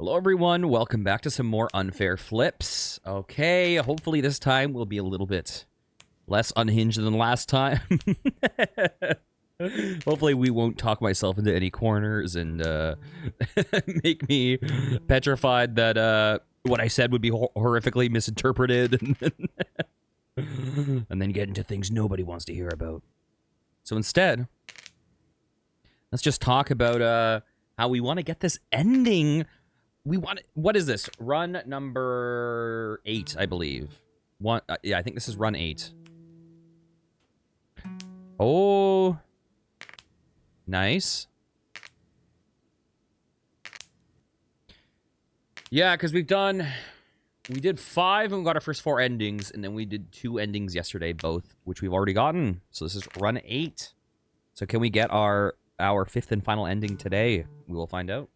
Hello everyone, welcome back to some more Unfair Flips. Okay, hopefully this time will be a little bit less unhinged than last time. Hopefully we won't talk myself into any corners and make me petrified that what I said would be horrifically misinterpreted and then get into things nobody wants to hear about. So instead, let's just talk about how we want to get this ending. What is this? Run number 8, I believe. Yeah, I think this is run 8. Oh, nice. Yeah, because we did 5 and we got our first 4 endings, and then we did 2 endings yesterday, both, which we've already gotten. So this is run 8. So can we get our 5th and final ending today? We will find out.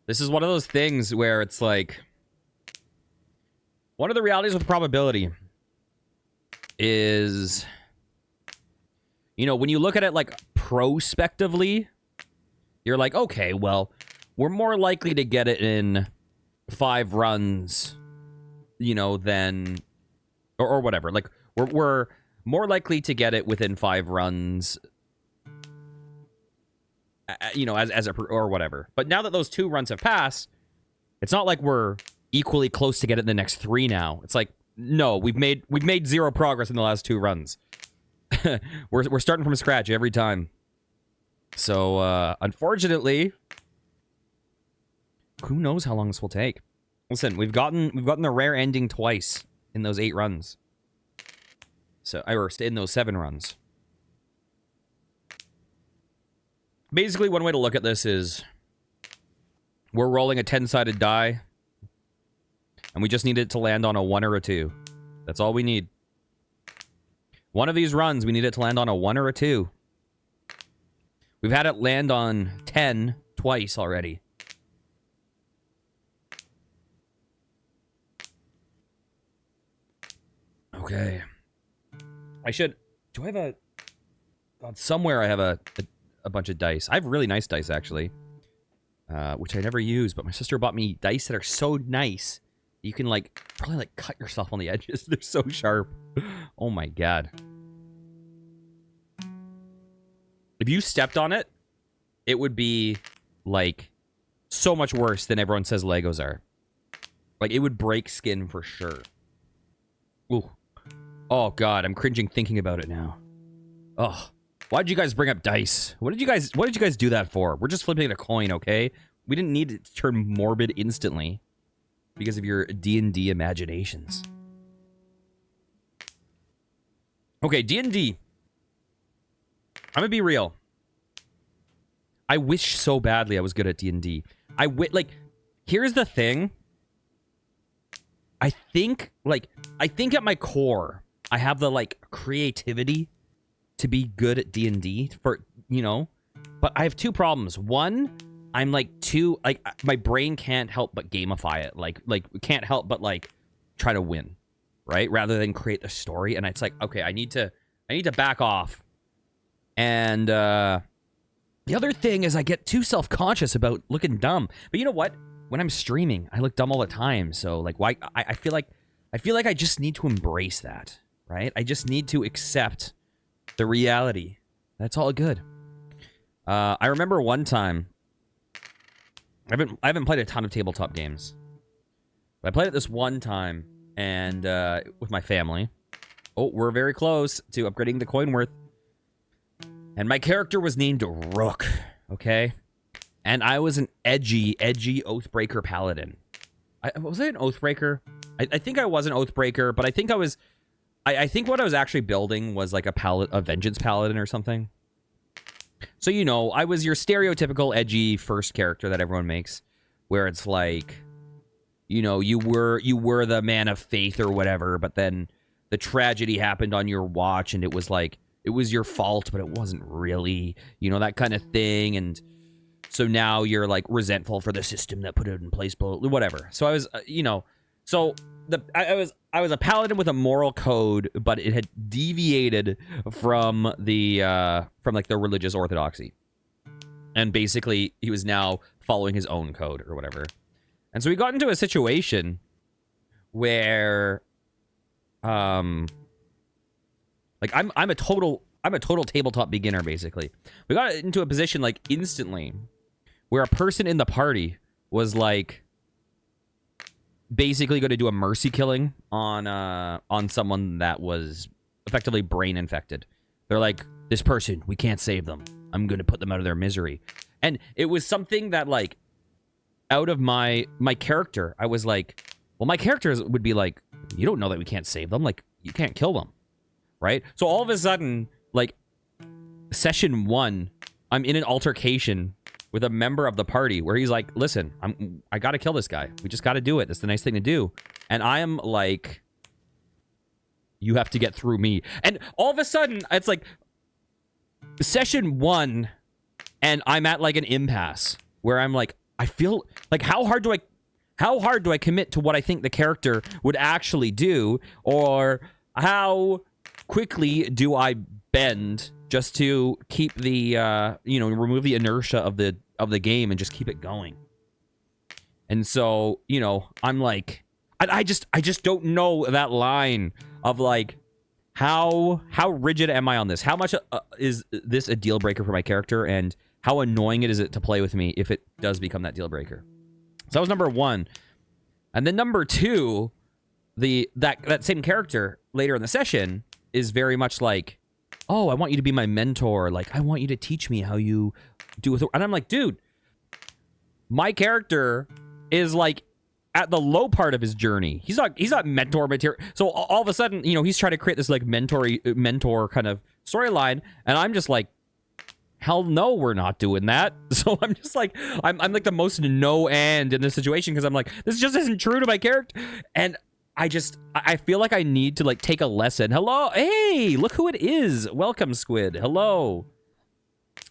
This is one of those things where it's like, one of the realities with probability is, you know, when you look at it like prospectively, you're like, okay, well, we're more likely to get it in 5 runs, you know, than, or whatever. Like, we're more likely to get it within 5 runs, you know, or whatever. But now that those 2 runs have passed, it's not like we're equally close to get it in the next 3 now. It's like, no, we've made 0 progress in the last 2 runs. we're starting from scratch every time. So unfortunately, who knows how long this will take. Listen, we've gotten the rare ending twice in those 8 runs. So, or in those 7 runs. Basically, one way to look at this is we're rolling a 10-sided die, and we just need it to land on a 1 or a 2. That's all we need. One of these runs, we need it to land on a 1 or a 2. We've had it land on 10 twice already. Okay. Do I have a... God, somewhere I have a bunch of dice. I have really nice dice, actually. Which I never use, but my sister bought me dice that are so nice. You can, like, probably, like, cut yourself on the edges. They're so sharp. Oh, my God. If you stepped on it, it would be, like, so much worse than everyone says Legos are. Like, it would break skin for sure. Ooh. Oh, God, I'm cringing thinking about it now. Oh, why'd you guys bring up dice? What did you guys do that for? We're just flipping a coin, okay? We didn't need it to turn morbid instantly because of your D&D imaginations. Okay, D&D. I'm gonna be real. I wish so badly I was good at D&D. Like, here's the thing. I think at my core, I have the, like, creativity to be good at D&D for, you know, but I have 2 problems. One, I'm like my brain can't help but gamify it. Like can't help but like try to win, right? Rather than create the story. And it's like, okay, I need to back off. And the other thing is I get too self-conscious about looking dumb. But you know what? When I'm streaming, I look dumb all the time. So like, why? I feel like I just need to embrace that, right? I just need to accept the reality. That's all good. I remember one time. I haven't played a ton of tabletop games, but I played it this one time and with my family. Oh, we're very close to upgrading the coin worth. And my character was named Rook. Okay. And I was an edgy Oathbreaker paladin. Was I an Oathbreaker? I think I was an Oathbreaker, but I think I was... I think what I was actually building was like a Vengeance Paladin or something. So, you know, I was your stereotypical edgy first character that everyone makes. Where it's like, you know, you were the man of faith or whatever, but then the tragedy happened on your watch and it was like, it was your fault, but it wasn't really, you know, that kind of thing. And so now you're like resentful for the system that put it in place, but whatever. So I was, you know, so I was a paladin with a moral code, but it had deviated from like the religious orthodoxy. And basically, he was now following his own code or whatever. And so we got into a situation where, like I'm a total tabletop beginner, basically. We got into a position like instantly where a person in the party was like basically going to do a mercy killing on someone that was effectively brain infected. They're like, this person, we can't save them. I'm going to put them out of their misery. And it was something that, like, out of my character, I was like, well, my characters would be like, you don't know that we can't save them. Like, you can't kill them, right? So all of a sudden, like, session 1, I'm in an altercation with a member of the party where he's like, listen, I got to kill this guy. We just got to do it. That's the nice thing to do. And I am like, you have to get through me. And all of a sudden, it's like, session 1, and I'm at like an impasse where I'm like, I feel like how hard do I commit to what I think the character would actually do, or how quickly do I bend just to keep the remove the inertia of the game and just keep it going. And so, I'm like, I just don't know that line of like, how rigid am I on this? How much is this a deal breaker for my character, and how annoying is it to play with me if it does become that deal breaker? So that was number 1. And then number 2, that same character later in the session is very much like, oh, I want you to be my mentor. Like, I want you to teach me how you do it. And I'm like, dude, my character is like at the low part of his journey. He's not mentor material. So all of a sudden, he's trying to create this like mentor kind of storyline, and I'm just like, hell no, we're not doing that. So I'm just like, I'm like the most no and in this situation, because I'm like, this just isn't true to my character. And I feel like I need to like take a lesson. Hello, hey, look who it is. Welcome, Squid. Hello.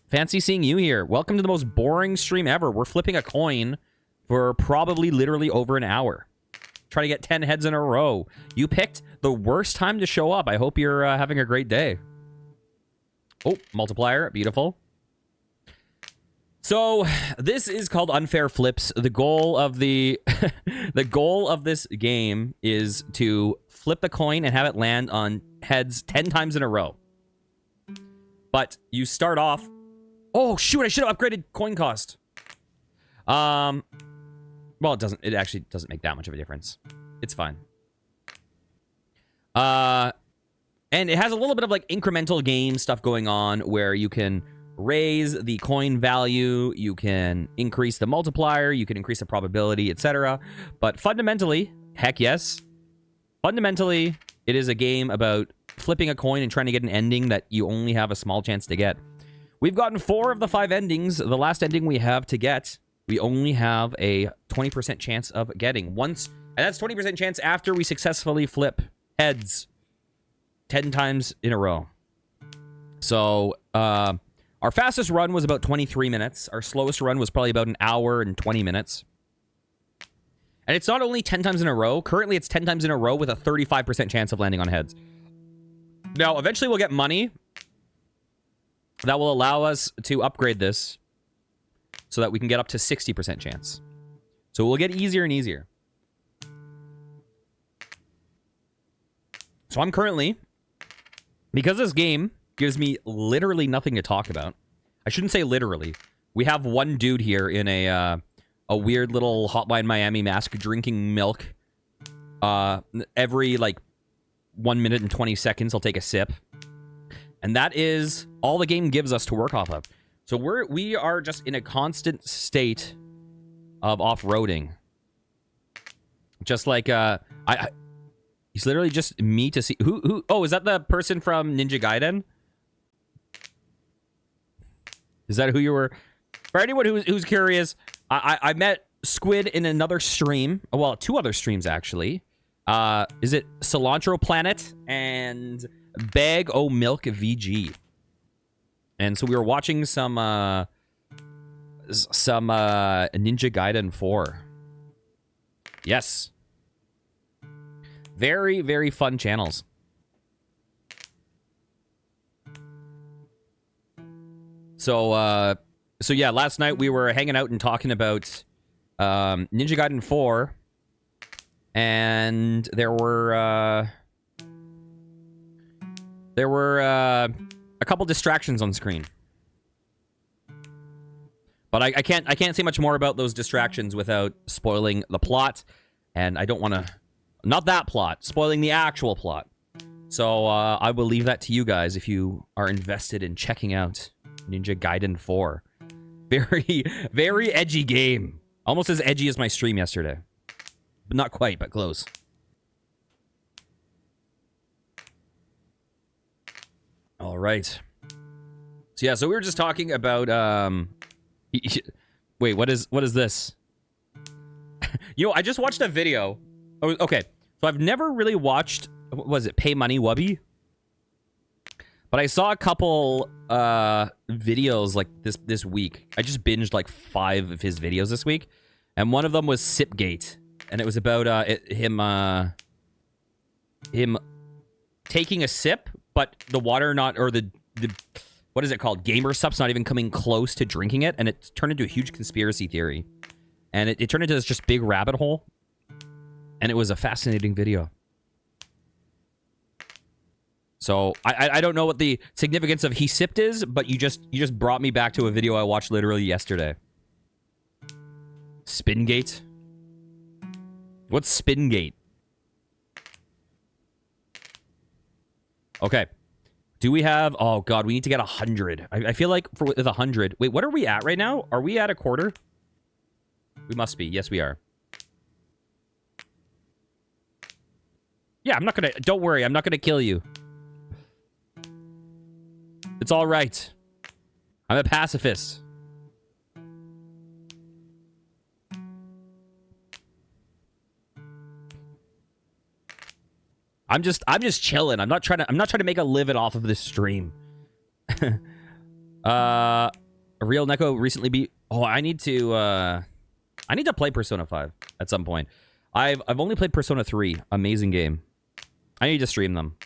Fancy seeing you here. Welcome to the most boring stream ever. We're flipping a coin for probably literally over an hour. Try to get 10 heads in a row. You picked the worst time to show up. I hope you're having a great day. Oh, multiplier. Beautiful. So this is called Unfair Flips. The goal of the goal of this game is to flip the coin and have it land on heads 10 times in a row. But you start off. Oh shoot! I should have upgraded coin cost. Well, it doesn't. It actually doesn't make that much of a difference. It's fine. And it has a little bit of like incremental game stuff going on where you can raise the coin value, you can increase the multiplier, you can increase the probability, etc. But fundamentally, heck yes. Fundamentally, it is a game about flipping a coin and trying to get an ending that you only have a small chance to get. We've gotten 4 of the 5 endings. The last ending we have to get, we only have a 20% chance of getting once, and that's 20% chance after we successfully flip heads 10 times in a row. So, our fastest run was about 23 minutes. Our slowest run was probably about an hour and 20 minutes. And it's not only 10 times in a row. Currently, it's 10 times in a row with a 35% chance of landing on heads. Now, eventually we'll get money that will allow us to upgrade this so that we can get up to 60% chance. So we'll get easier and easier. So I'm currently, because this game gives me literally nothing to talk about. I shouldn't say literally. We have one dude here in a weird little Hotline Miami mask drinking milk. Every like 1 minute and 20 seconds, he'll take a sip. And that is all the game gives us to work off of. So we are just in a constant state of off-roading. Just like he's literally just me to see who. Oh, is that the person from Ninja Gaiden? Is that who you were? For anyone who's curious, I met Squid in another stream. Well, 2 other streams actually. Is it Cilantro Planet and Bag O Milk VG? And so we were watching some Ninja Gaiden 4. Yes. Very, very fun channels. So, so yeah, last night we were hanging out and talking about Ninja Gaiden 4, and there were a couple distractions on screen. But I can't say much more about those distractions without spoiling the plot, and I don't want to, not that plot, spoiling the actual plot. So I will leave that to you guys if you are invested in checking out Ninja Gaiden 4. Very, very edgy game. Almost as edgy as my stream yesterday. But not quite, but close. All right. So yeah, so we were just talking about wait, what is this? You know, I just watched a video. Oh, okay. So I've never really watched, what was it, Pay Money Wubby? But I saw a couple videos like this week. I just binged like 5 of his videos this week, and one of them was Sipgate, and it was about him taking a sip, but the water not, or the what is it called? Gamer sup's not even coming close to drinking it, and it turned into a huge conspiracy theory. And it turned into this just big rabbit hole. And it was a fascinating video. So I don't know what the significance of he sipped is, but you just brought me back to a video I watched literally yesterday. Spingate? What's Spingate? Okay. Do we have... Oh, God, we need to get 100. I feel like with 100... Wait, what are we at right now? Are we at a quarter? We must be. Yes, we are. Yeah, I'm not gonna... Don't worry, I'm not gonna kill you. It's all right. I'm a pacifist. I'm just chilling. I'm not trying to make a living off of this stream. A real Neko recently beat... Oh, I need to play Persona 5 at some point. I've only played Persona 3. Amazing game. I need to stream them.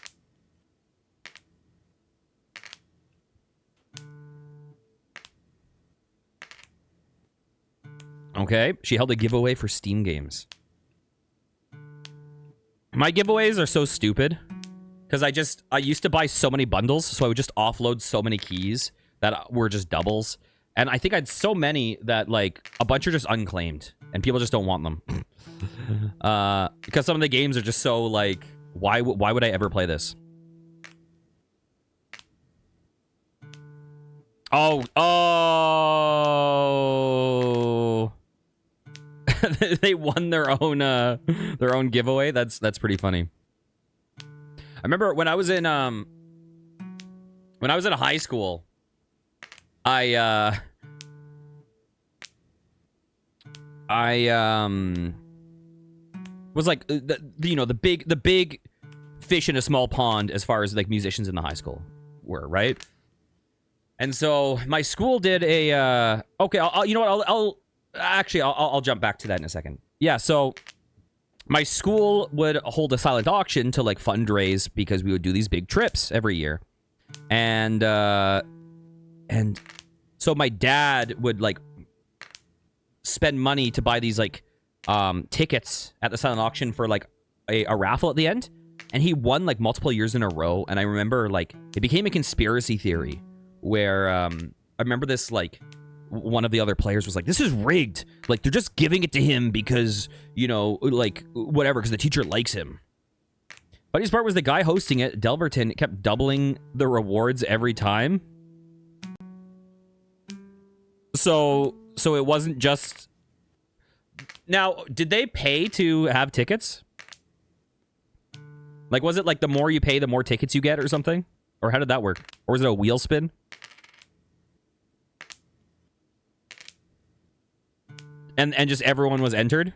Okay, she held a giveaway for Steam games. My giveaways are so stupid. Because I used to buy so many bundles, so I would just offload so many keys that were just doubles. And I think I had so many that, like, a bunch are just unclaimed. And people just don't want them. Because some of the games are just so, like, why would I ever play this? Oh. They won their own giveaway. That's pretty funny. I remember when I was in high school, I was like the big fish in a small pond as far as like musicians in the high school were, right? And so my school did a okay, I'll jump back to that in a second. Yeah, so my school would hold a silent auction to like fundraise because we would do these big trips every year. And so my dad would like spend money to buy these like tickets at the silent auction for like a raffle at the end. And he won like multiple years in a row. And I remember like it became a conspiracy theory where I remember this like one of the other players was like, this is rigged. Like they're just giving it to him because, you know, like whatever, because the teacher likes him. Funniest part was the guy hosting it, Delverton, kept doubling the rewards every time. So it wasn't just... Now, did they pay to have tickets? Like, was it like the more you pay, the more tickets you get or something? Or how did that work? Or was it a wheel spin? And just everyone was entered?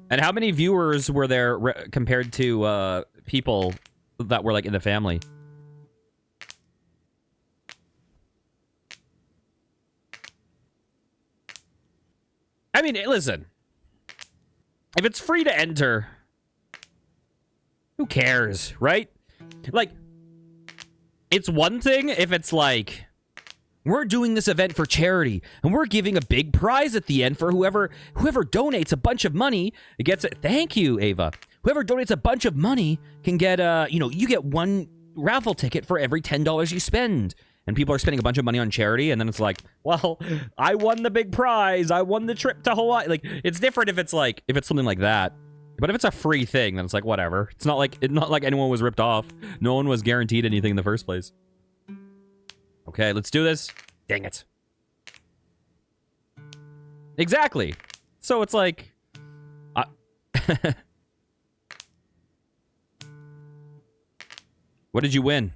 And how many viewers were there compared to people that were like in the family? I mean, listen. If it's free to enter, who cares, right? Like, it's one thing if it's like, we're doing this event for charity, and we're giving a big prize at the end for whoever donates a bunch of money. It gets it. Thank you, Ava. Whoever donates a bunch of money can get you get one raffle ticket for every $10 you spend. And people are spending a bunch of money on charity, and then it's like, well, I won the big prize. I won the trip to Hawaii. Like, it's different if it's something like that. But if it's a free thing, then it's like, whatever. It's not like anyone was ripped off. No one was guaranteed anything in the first place. Okay, let's do this. Dang it. Exactly. So it's like... What did you win?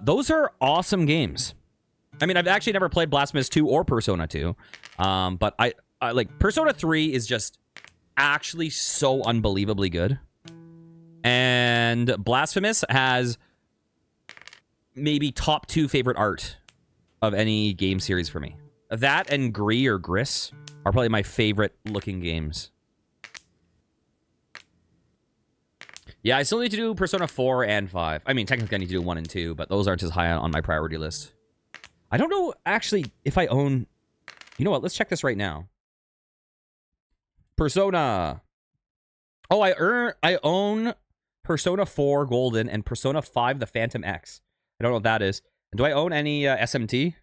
Those are awesome games. I mean, I've actually never played Blasphemous 2 or Persona 2. But I like Persona 3 is just actually so unbelievably good. And Blasphemous has maybe top 2 favorite art of any game series for me. That and Gris or Gris are probably my favorite looking games. Yeah, I still need to do Persona 4 and 5. I mean, technically I need to do 1 and 2, but those aren't as high on my priority list. I don't know, actually, if I own... You know what? Let's check this right now. Persona. Oh, I own Persona 4 Golden and Persona 5 The Phantom X. I don't know what that is. Do I own any SMT?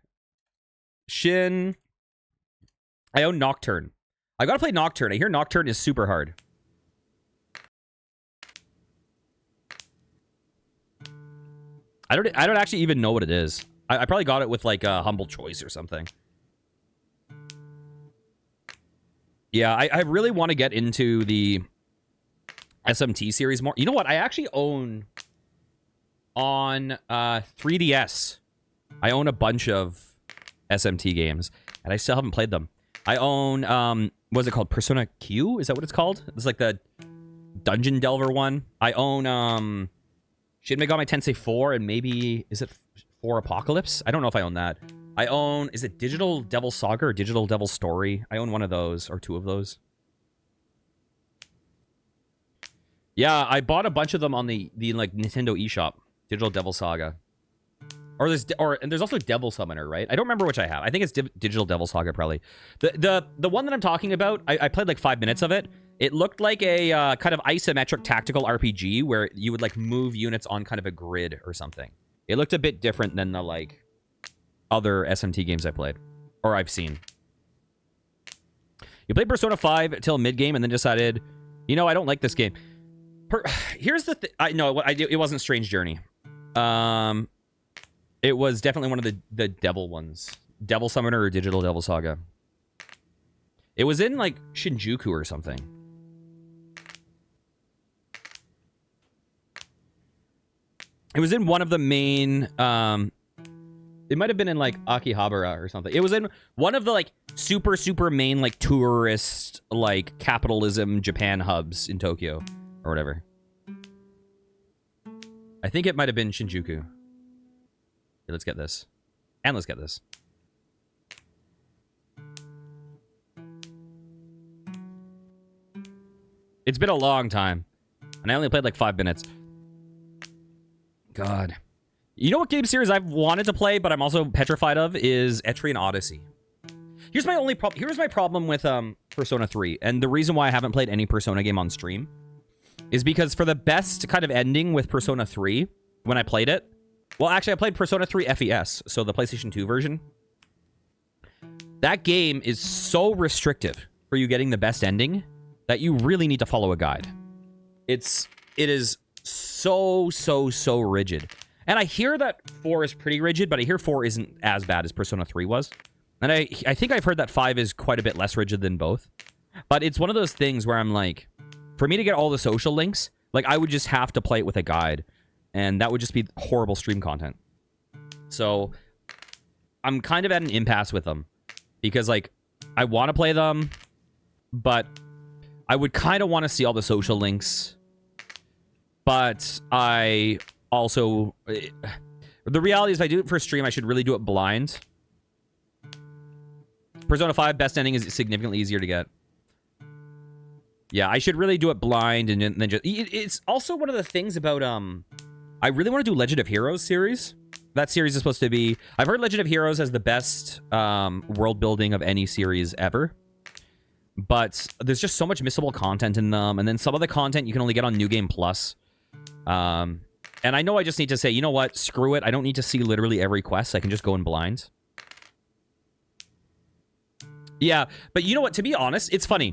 Shin. I own Nocturne. I gotta play Nocturne. I hear Nocturne is super hard. I don't actually even know what it is. I probably got it with like a humble choice or something. Yeah, I really want to get into the SMT series more. You know what? I actually own on 3DS. I own a bunch of SMT games, and I still haven't played them. I own what is it called? Persona Q? Is that what it's called? It's like the Dungeon Delver one. I own Shin Megami Tensei 4 and maybe is it 4 Apocalypse? I don't know if I own that. I own, is it Digital Devil Saga or Digital Devil Story? I own one of those or 2 of those. Yeah, I bought a bunch of them on the like Nintendo eShop. Digital Devil Saga. And there's also Devil Summoner, right? I don't remember which I have. I think it's Digital Devil Saga probably. The one that I'm talking about, I played like 5 minutes of it. It looked like a kind of isometric tactical RPG where you would like move units on kind of a grid or something. It looked a bit different than the like other SMT games I played or I've seen. You played Persona 5 till mid game and then decided, you know, I don't like this game. Here's the thing. It wasn't Strange Journey. It was definitely one of the devil ones. Devil Summoner or Digital Devil Saga. It was in like Shinjuku or something. It was in one of the main, it might have been in like Akihabara or something. It was in one of the like super main like tourist like capitalism Japan hubs in Tokyo or whatever. I think it might have been Shinjuku. Okay, let's get this. And let's get this. It's been a long time. And I only played like 5 minutes. God. You know what game series I've wanted to play, but I'm also petrified of, is Etrian Odyssey. Here's my only problem. Here's my problem with Persona 3. And the reason why I haven't played any Persona game on stream is because for the best kind of ending with Persona 3, when I played it, well, actually, I played Persona 3 FES, so the PlayStation 2 version. That game is so restrictive for you getting the best ending that you really need to follow a guide. It is so rigid. And I hear that 4 is pretty rigid, but I hear 4 isn't as bad as Persona 3 was. And I think I've heard that 5 is quite a bit less rigid than both. But it's one of those things where I'm like, for me to get all the social links, like I would just have to play it with a guide. And that would just be horrible stream content. So I'm kind of at an impasse with them. Because like, I want to play them, but I would kind of want to see all the social links. But I also... The reality is if I do it for a stream, I should really do it blind. Persona 5 best ending is significantly easier to get. Yeah, I should really do it blind and then just... It's also one of the things about... I really want to do Legend of Heroes series. That series is supposed to be... I've heard Legend of Heroes has the best world building of any series ever. But there's just so much missable content in them. And then some of the content you can only get on New Game Plus. And I know I just need to say, you know what? Screw it. I don't need to see literally every quest. I can just go in blind. Yeah, but you know what? To be honest, it's funny.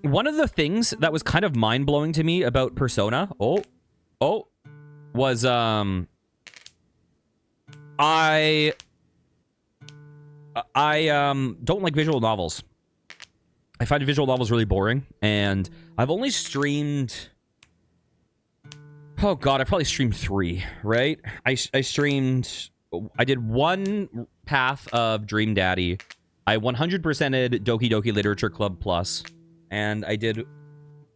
One of the things that was kind of mind-blowing to me about Persona... was, I don't like visual novels. I find visual novels really boring, and I've only streamed... Oh god, I probably streamed 3, right? I streamed... I did one path of Dream Daddy. I 100%ed Doki Doki Literature Club Plus, and I did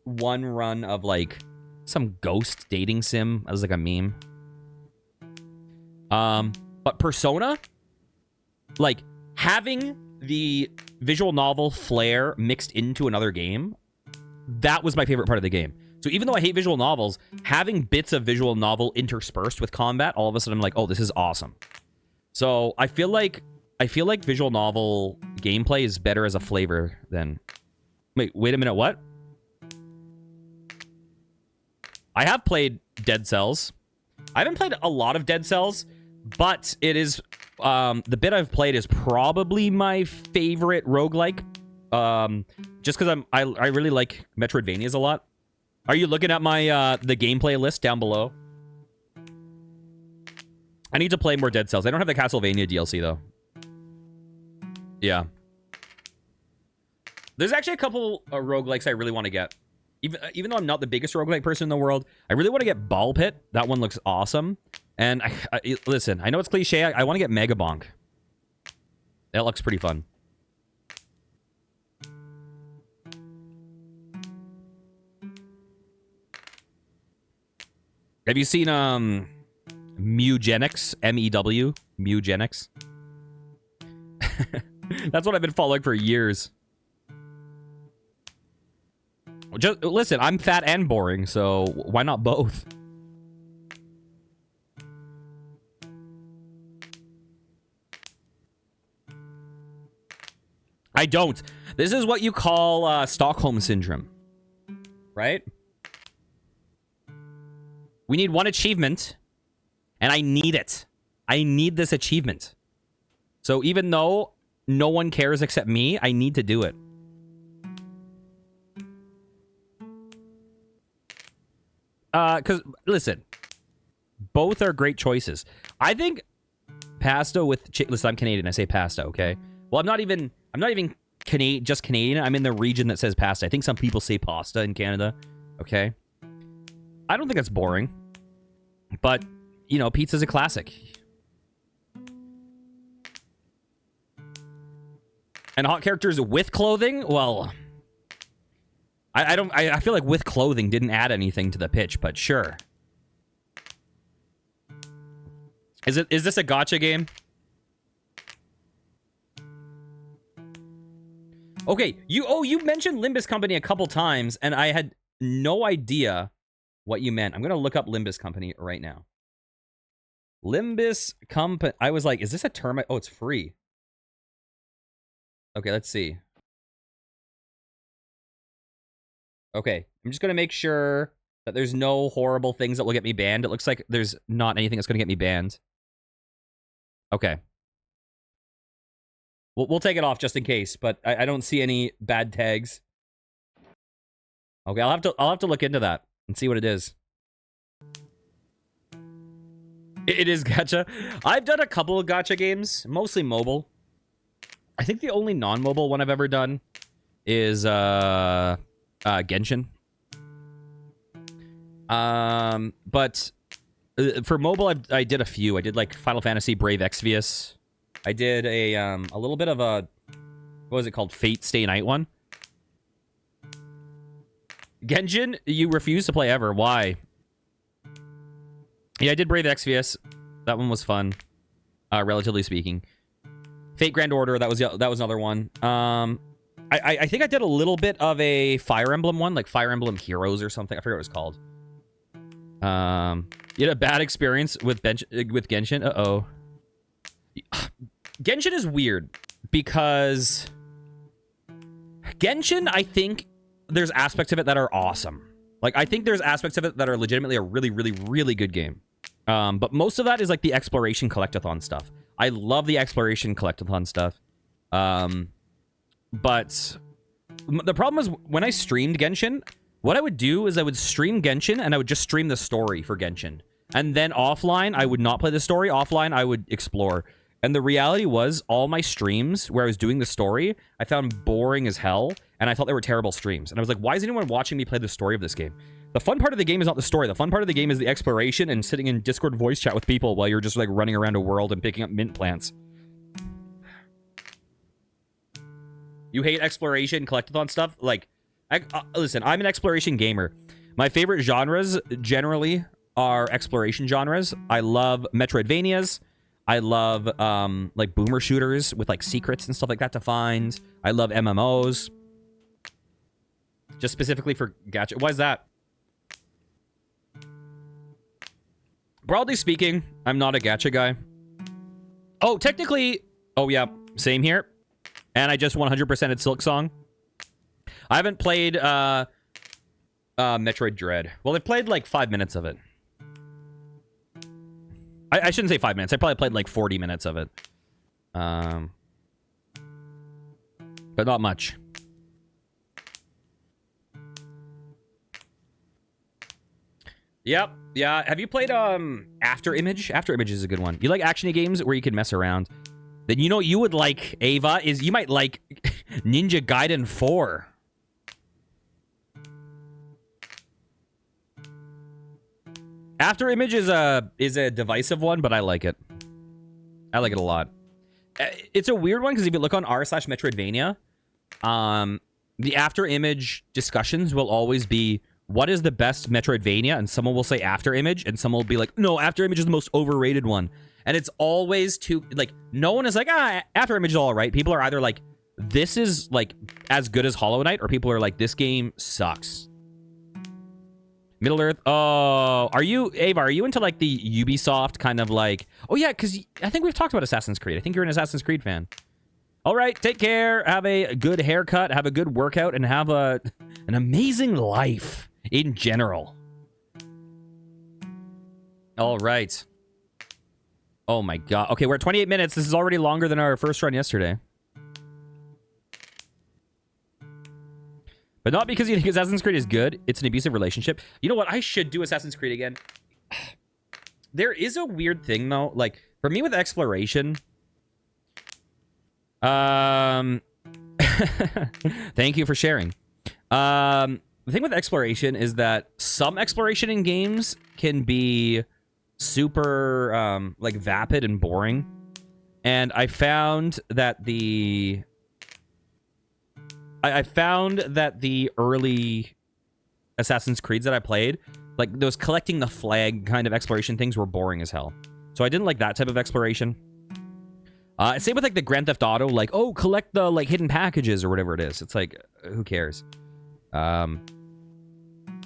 one run of, like, some ghost dating sim as, like, a meme. But Persona, like, having the visual novel flair mixed into another game, that was my favorite part of the game. So even though I hate visual novels, having bits of visual novel interspersed with combat, all of a sudden I'm like, oh, this is awesome. So I feel like visual novel gameplay is better as a flavor than... Wait a minute, what? I have played Dead Cells. I haven't played a lot of Dead Cells, but it is... the bit I've played is probably my favorite roguelike. Just because I really like Metroidvanias a lot. Are you looking at my the gameplay list down below? I need to play more Dead Cells. I don't have the Castlevania DLC, though. Yeah. There's actually a couple roguelikes I really want to get. Even though I'm not the biggest roguelike person in the world, I really want to get Ball Pit. That one looks awesome. And listen, I know it's cliche. I want to get Mega Bonk. That looks pretty fun. Have you seen Mewgenics? M-E-W? Mewgenics? That's what I've been following for years. Just listen, I'm fat and boring, so why not both? I don't. This is what you call Stockholm Syndrome. Right? We need one achievement, and I need it. I need this achievement. So even though no one cares except me, I need to do it. Because, listen, both are great choices. I think pasta with... Listen, I'm Canadian. I say pasta, okay? Well, I'm not even just Canadian. I'm in the region that says pasta. I think some people say pasta in Canada, okay? I don't think that's boring. But, you know, pizza's a classic. And hot characters with clothing? Well... I feel like with clothing didn't add anything to the pitch, but sure. Is this a gacha game? Okay, you mentioned Limbus Company a couple times, and I had no idea what you meant. I'm gonna look up Limbus Company right now. Limbus Company. I was like, is this a term? Oh, it's free. Okay, let's see. Okay, I'm just going to make sure that there's no horrible things that will get me banned. It looks like there's not anything that's going to get me banned. Okay. We'll take it off just in case, but I don't see any bad tags. Okay, I'll have to look into that and see what it is. It is gacha. I've done a couple of gacha games, mostly mobile. I think the only non-mobile one I've ever done is Genshin. But for mobile, I did a few. I did like Final Fantasy Brave Exvius. I did a little bit of a, what was it called? Fate Stay Night one. Genshin, you refuse to play ever. Why? Yeah, I did Brave Exvius. That one was fun, relatively speaking. Fate Grand Order, that was another one. I think I did a little bit of a Fire Emblem one, like Fire Emblem Heroes or something. I forget what it was called. You had a bad experience with Genshin? Uh-oh. Genshin is weird because Genshin, I think there's aspects of it that are awesome. Like, I think there's aspects of it that are legitimately a really, really, really good game. But most of that is like the exploration collectathon stuff. I love the exploration collectathon stuff. But the problem is when I streamed Genshin, what I would do is I would stream Genshin and I would just stream the story for Genshin. And then offline, I would not play the story. Offline, I would explore. And the reality was, all my streams where I was doing the story, I found boring as hell, and I thought they were terrible streams. And I was like, why is anyone watching me play the story of this game? The fun part of the game is not the story. The fun part of the game is the exploration and sitting in Discord voice chat with people while you're just like running around a world and picking up mint plants. You hate exploration, collectathon stuff? Like, listen, I'm an exploration gamer. My favorite genres generally are exploration genres. I love Metroidvanias. I love like boomer shooters with like secrets and stuff like that to find. I love MMOs. Just specifically for gacha. Why is that? Broadly speaking, I'm not a gacha guy. Oh, technically, oh yeah, same here. And I just 100%ed Silk Song. I haven't played Metroid Dread. Well, I've played like 5 minutes of it. I shouldn't say 5 minutes. I probably played like 40 minutes of it. But not much. Yep. Yeah. Have you played After Image? After Image is a good one. You like action games where you can mess around? Then you know what you would like, Ava, is you might like Ninja Gaiden 4. After Image is a divisive one, but I like it. I like it a lot. It's a weird one because if you look on r/Metroidvania, the After Image discussions will always be, what is the best Metroidvania? And someone will say After Image, and someone will be like, no, After Image is the most overrated one. And it's always too, like, no one is like, After Image is all right. People are either like, this is like as good as Hollow Knight, or people are like, this game sucks. Middle Earth. Oh, are you, Ava, are you into like the Ubisoft kind of like, oh yeah, because I think we've talked about Assassin's Creed. I think you're an Assassin's Creed fan. All right, take care. Have a good haircut, have a good workout, and have an amazing life in general. All right. Oh my god. Okay, we're at 28 minutes. This is already longer than our first run yesterday. But not because you think Assassin's Creed is good. It's an abusive relationship. You know what? I should do Assassin's Creed again. There is a weird thing, though. Like, for me with exploration... Thank you for sharing. The thing with exploration is that some exploration in games can be super, like, vapid and boring. And I found that the... I found that the early Assassin's Creeds that I played, like those collecting the flag kind of exploration things were boring as hell. So I didn't like that type of exploration. Same with like the Grand Theft Auto, like, oh, collect the like hidden packages or whatever it is. It's like, who cares? Thank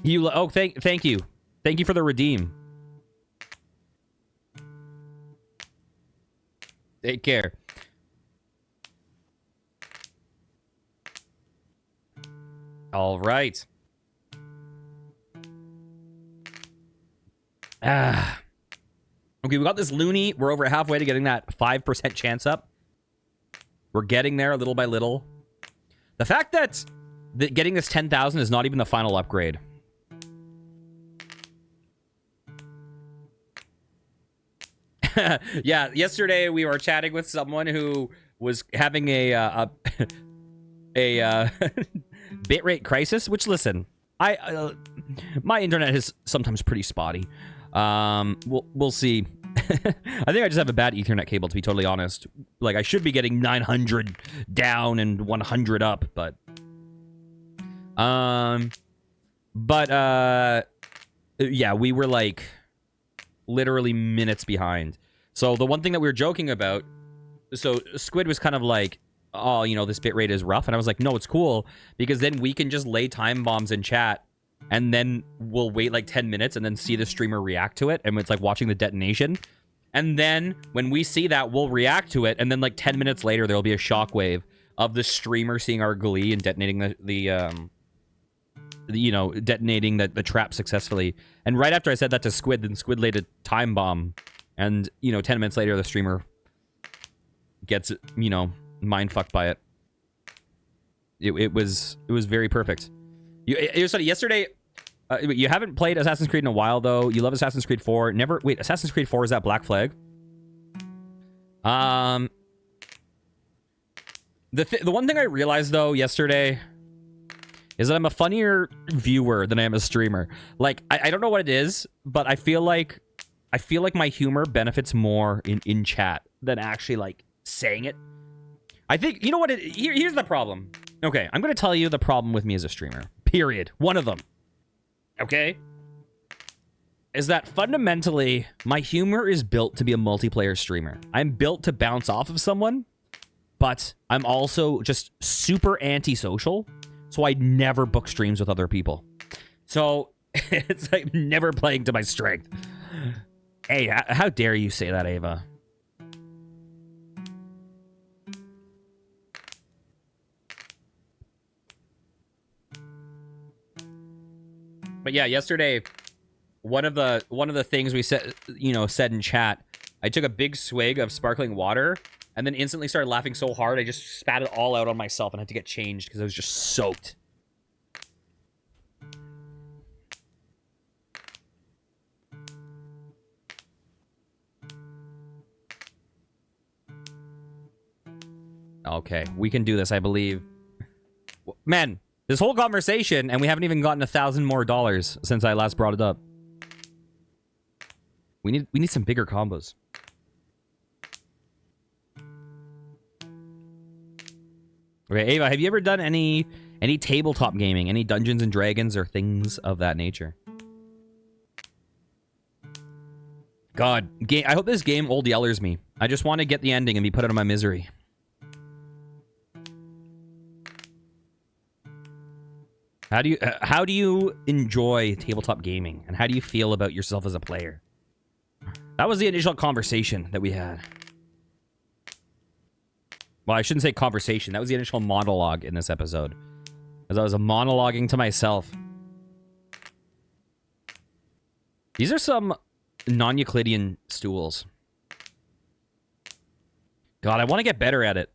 you. Thank you for the redeem. Take care. All right. Okay, we got this loony. We're over halfway to getting that 5% chance up. We're getting there little by little. The fact that getting this 10,000 is not even the final upgrade. Yeah, yesterday we were chatting with someone who was having a bitrate crisis, which, listen, my internet is sometimes pretty spotty. We'll see. I think I just have a bad Ethernet cable, to be totally honest. Like, I should be getting 900 down and 100 up, but yeah, we were like literally minutes behind. So the one thing that we were joking about, so Squid was kind of like, oh, you know, this bitrate is rough. And I was like, no, it's cool because then we can just lay time bombs in chat and then we'll wait like 10 minutes and then see the streamer react to it. And it's like watching the detonation. And then when we see that, we'll react to it. And then like 10 minutes later, there'll be a shockwave of the streamer seeing our glee and detonating you know, detonating the trap successfully. And right after I said that to Squid, then Squid laid a time bomb. And, you know, 10 minutes later, the streamer gets, you know, mind fucked by it. It was very perfect. Yesterday, you haven't played Assassin's Creed in a while, though. You love Assassin's Creed 4. Never... Wait, Assassin's Creed 4, is that Black Flag? The one thing I realized, though, yesterday is that I'm a funnier viewer than I am a streamer. Like, I don't know what it is, but I feel like my humor benefits more in chat than actually, like, saying it. I think... You know what? Here's the problem. Okay, I'm going to tell you the problem with me as a streamer. Period. One of them. Okay? Is that fundamentally, my humor is built to be a multiplayer streamer. I'm built to bounce off of someone, but I'm also just super antisocial, so I never book streams with other people. So, it's like never playing to my strength. Hey, how dare you say that, Ava? But yeah, yesterday, one of the things we said, you know, said in chat, I took a big swig of sparkling water and then instantly started laughing so hard I just spat it all out on myself and had to get changed because I was just soaked. Okay, we can do this, I believe. Man, this whole conversation, and we haven't even gotten $1,000 more since I last brought it up. We need some bigger combos. Okay, Ava, have you ever done any tabletop gaming, any Dungeons and Dragons or things of that nature? God, I hope this game old yellers me. I just want to get the ending and be put out of my misery. How do you enjoy tabletop gaming, and how do you feel about yourself as a player? That was the initial conversation that we had. Well, I shouldn't say conversation. That was the initial monologue in this episode, as I was monologuing to myself. These are some non-Euclidean stools. God, I want to get better at it.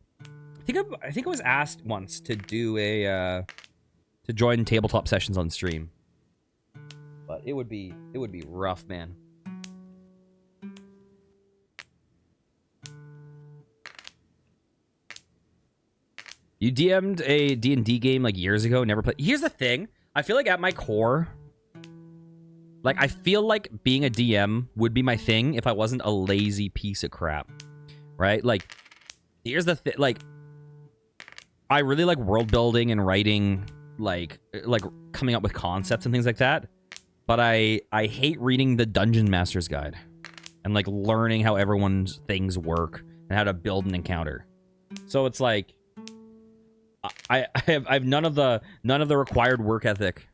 I think I was asked once to do a to join tabletop sessions on stream, but it would be rough, man. You DM'd a D&D game like years ago, never played. Here's the thing. I feel like at my core, like I feel like being a DM would be my thing if I wasn't a lazy piece of crap, right? Like, here's the thing. Like, I really like world building and writing, like coming up with concepts and things like that. But I hate reading the Dungeon Master's Guide and like learning how everyone's things work and how to build an encounter. So it's like I have none of the required work ethic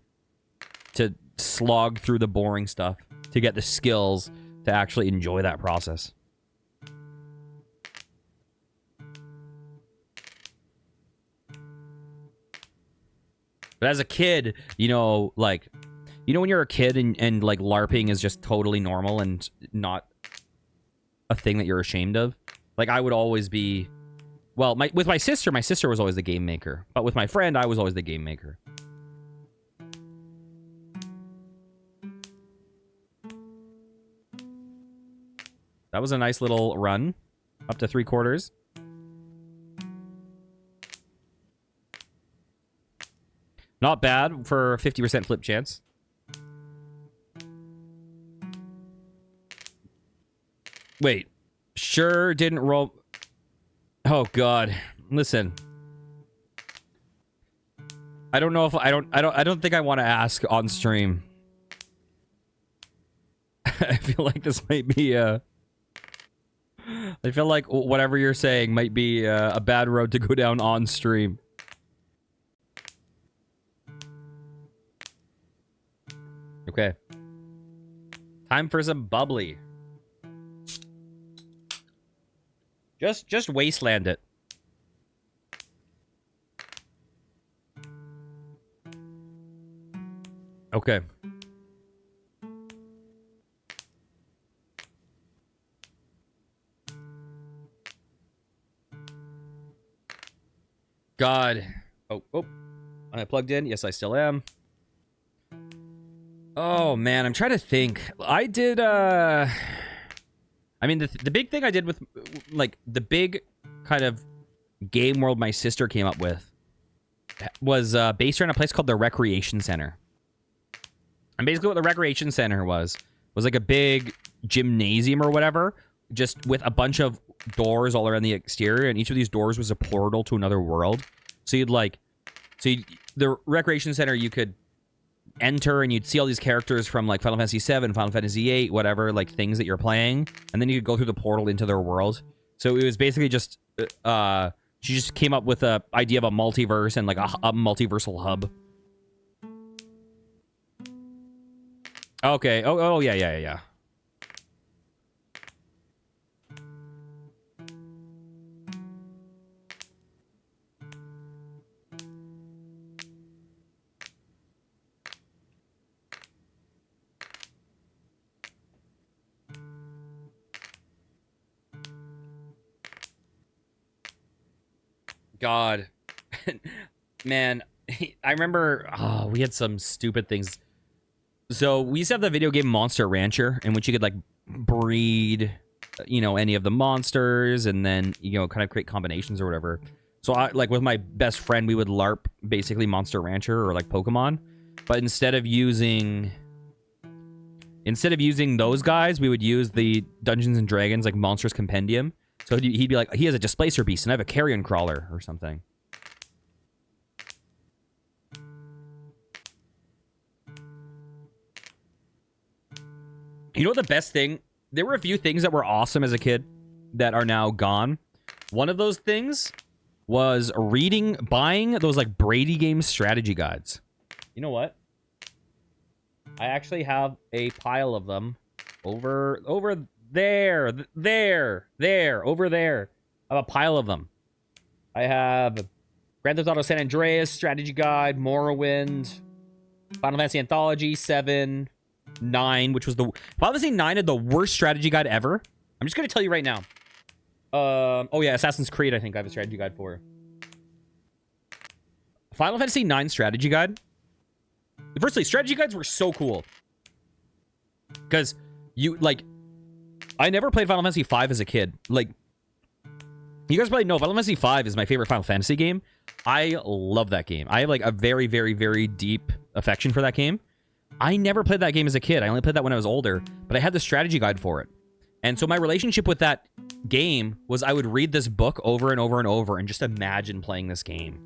to slog through the boring stuff to get the skills to actually enjoy that process. But as a kid, you know, like, you know when you're a kid and like LARPing is just totally normal and not a thing that you're ashamed of? Like, I would always be... Well, with my sister was always the game maker. But with my friend, I was always the game maker. That was a nice little run. Up to 3/4. Not bad for 50% flip chance. Wait. Sure didn't roll... Oh god. Listen. I don't know if I don't think I want to ask on stream. I feel like this might be I feel like whatever you're saying might be a bad road to go down on stream. Okay. Time for some bubbly. Just wasteland it. Okay. God. Oh. Am I plugged in? Yes, I still am. Oh, man. I'm trying to think. I did, I mean, the big thing I did with, like, the big kind of game world my sister came up with was based around a place called the Recreation Center. And basically what the Recreation Center was like a big gymnasium or whatever, just with a bunch of doors all around the exterior, and each of these doors was a portal to another world. So the Recreation Center, you could enter and you'd see all these characters from like Final Fantasy VII, Final Fantasy VIII, whatever, like things that you're playing, and then you could go through the portal into their world. So it was basically just, she just came up with a idea of a multiverse and like a multiversal hub. Okay. Oh, yeah. God. Man, I remember, we had some stupid things. So we used to have the video game Monster Rancher, in which you could like breed, any of the monsters, and then kind of create combinations or whatever. So I like with my best friend, we would LARP basically Monster Rancher or like Pokemon, but instead of using those guys, we would use the Dungeons and Dragons like Monsters Compendium. So he'd be like, he has a Displacer Beast, and I have a Carrion Crawler or something. You know what the best thing? There were a few things that were awesome as a kid that are now gone. One of those things was buying those like Brady Games strategy guides. You know what? I actually have a pile of them over there, over there. I have a pile of them. I have Grand Theft Auto San Andreas strategy guide, Morrowind, Final Fantasy Anthology 7, 9, which was Final Fantasy 9 had the worst strategy guide ever. I'm just gonna tell you right now. Oh yeah, Assassin's Creed, I think I have a strategy guide for. Final Fantasy 9 strategy guide. Firstly, strategy guides were so cool. Because I never played Final Fantasy 5 as a kid. Like, you guys probably know Final Fantasy 5 is my favorite Final Fantasy game. I love that game. I have like a very, very, very deep affection for that game. I never played that game as a kid. I only played that when I was older, but I had the strategy guide for it. And so my relationship with that game was I would read this book over and over and over and just imagine playing this game.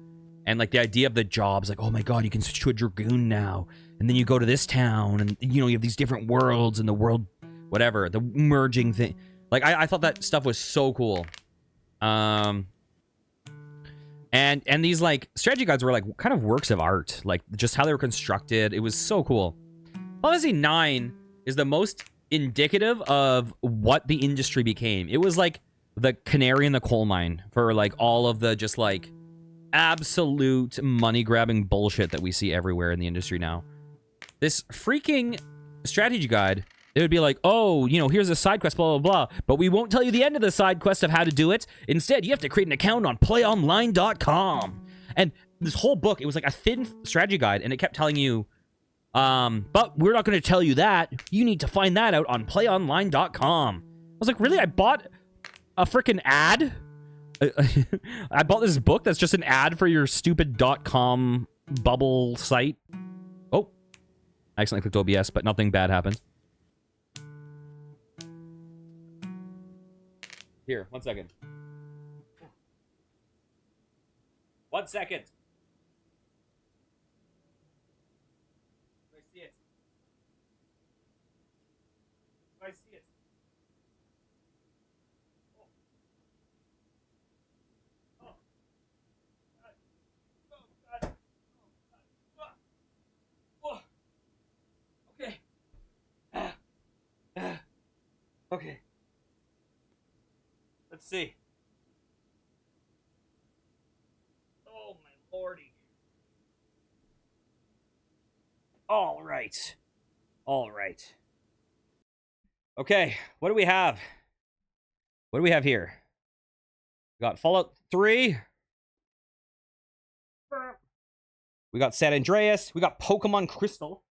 And like the idea of the jobs, like, oh my God, you can switch to a Dragoon now. And then you go to this town and, you have these different worlds and the world, whatever, the merging thing. Like, I thought that stuff was so cool. And these like strategy guides were like kind of works of art, like just how they were constructed. It was so cool. Final Fantasy 9 is the most indicative of what the industry became. It was like the canary in the coal mine for like all of the just like absolute money grabbing bullshit that we see everywhere in the industry now. This freaking strategy guide, it would be like, oh, here's a side quest, blah, blah, blah, but we won't tell you the end of the side quest of how to do it. Instead, you have to create an account on playonline.com. And this whole book, it was like a thin strategy guide, and it kept telling you, but we're not going to tell you that. You need to find that out on playonline.com. I was like, really? I bought a freaking ad? I bought this book that's just an ad for your stupid .com bubble site. Oh, I accidentally clicked OBS, but nothing bad happened. Here, 1 second. 1 second. Do I see it? Do I see it? Oh. Okay. Let's see. Oh, my lordy. All right. All right. Okay, what do we have? What do we have here? We got Fallout 3. We got San Andreas. We got Pokemon Crystal.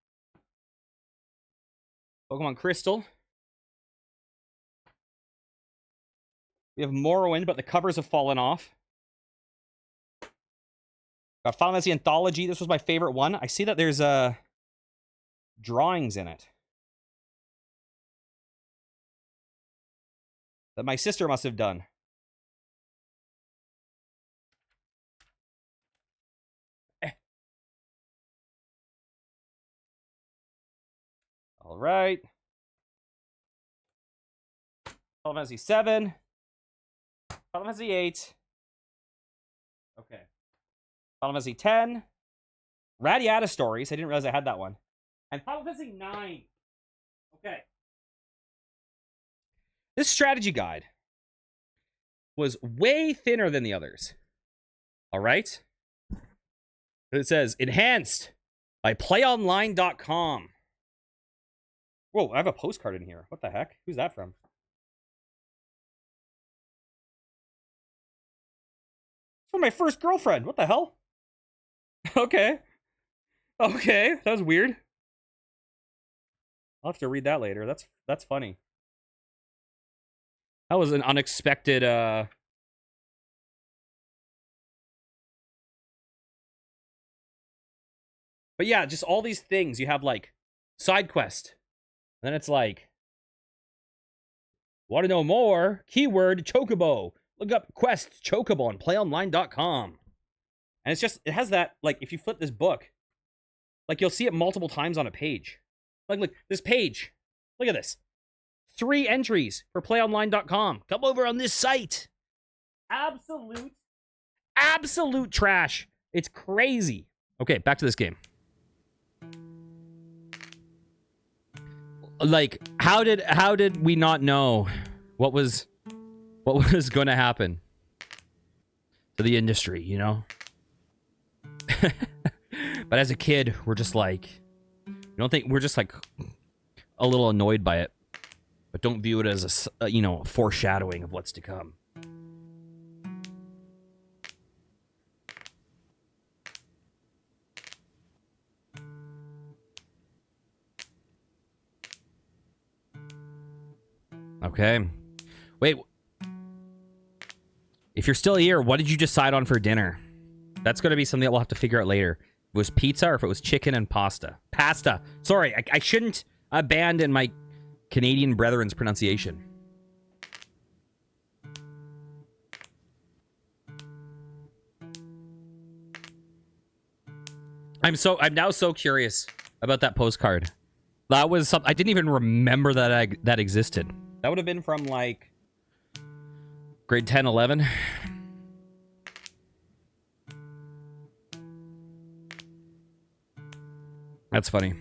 Pokemon Crystal. We have Morrowind, but the covers have fallen off. Got Final Fantasy Anthology. This was my favorite one. I see that there's drawings in it that my sister must have done. All right. Final Fantasy 7. Final Fantasy 8. Okay. Final Fantasy 10. Radiata Stories. I didn't realize I had that one. And Final Fantasy 9. Okay. This strategy guide was way thinner than the others. All right? It says, enhanced by playonline.com. Whoa, I have a postcard in here. What the heck? Who's that from? It's from my first girlfriend. What the hell? Okay. Okay, that was weird. I'll have to read that later. That's funny. That was an unexpected But yeah, just all these things. You have like side quest. And then it's like, want to know more? Keyword Chocobo. Look up quest Chocobo on playonline.com. And it's just, it has that, like, if you flip this book, like, you'll see it multiple times on a page. Like, look, this page. Look at this. 3 entries for playonline.com. Come over on this site. Absolute trash. It's crazy. Okay, back to this game. Like, how did we not know what was going to happen to the industry, you know? But as a kid, we're just like, we're just like a little annoyed by it, but don't view it as a foreshadowing of what's to come. Okay. Wait. If you're still here, what did you decide on for dinner? That's going to be something that we'll have to figure out later. If it was pizza or if it was chicken and pasta. Pasta. Sorry, I shouldn't abandon my Canadian brethren's pronunciation. I'm now so curious about that postcard. That was something I didn't even remember that existed. That would have been from like grade 10, 11. That's funny.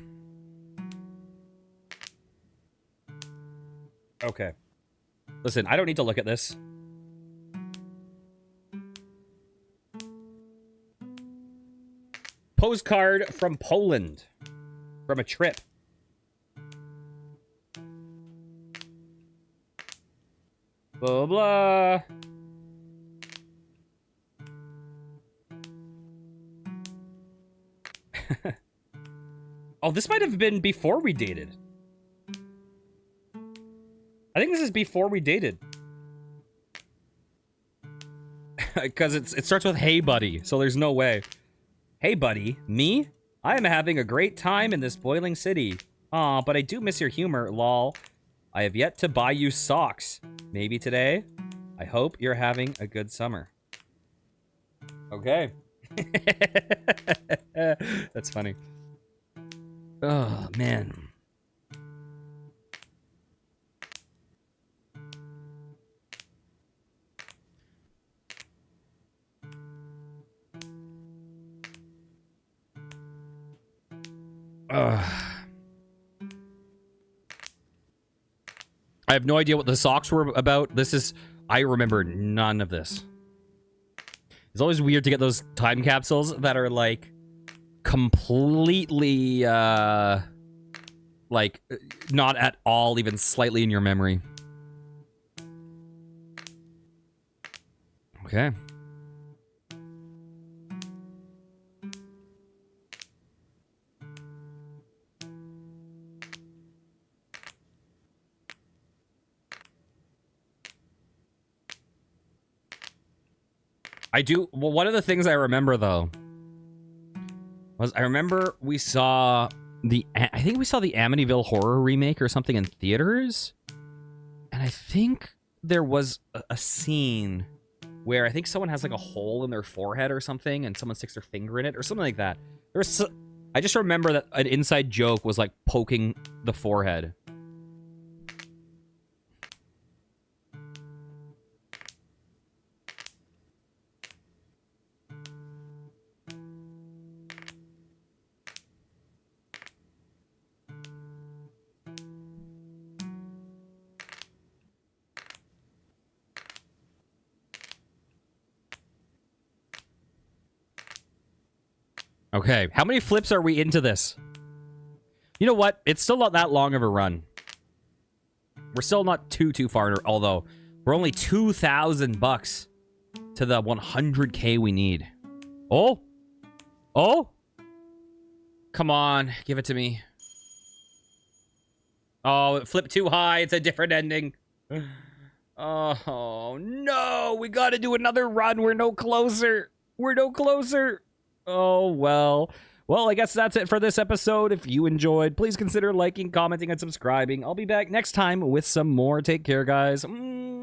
Okay. Listen, I don't need to look at this. Postcard from Poland. From a trip. Blah, blah. Oh, this might have been before we dated. I think this is before we dated. Because it starts with, hey, buddy. So there's no way. Hey, buddy. Me? I am having a great time in this boiling city. Aw, but I do miss your humor, lol. I have yet to buy you socks. Maybe today? I hope you're having a good summer. Okay. That's funny. Oh, man. I have no idea what the socks were about. I remember none of this. It's always weird to get those time capsules that are like completely like not at all even slightly in your memory. Okay. Well, one of the things I remember though was I remember we saw I think we saw the Amityville Horror remake or something in theaters. And I think there was a scene where I think someone has like a hole in their forehead or something and someone sticks their finger in it or something like that. I just remember that an inside joke was like poking the forehead. Okay, how many flips are we into this? You know what? It's still not that long of a run. We're still not too far, although we're only $2,000 to the 100K we need. Oh? Oh? Come on, give it to me. Oh, it flipped too high. It's a different ending. Oh, no. We got to do another run. We're no closer. We're no closer. Oh, well. Well, I guess that's it for this episode. If you enjoyed, please consider liking, commenting, and subscribing. I'll be back next time with some more. Take care, guys. Mwah.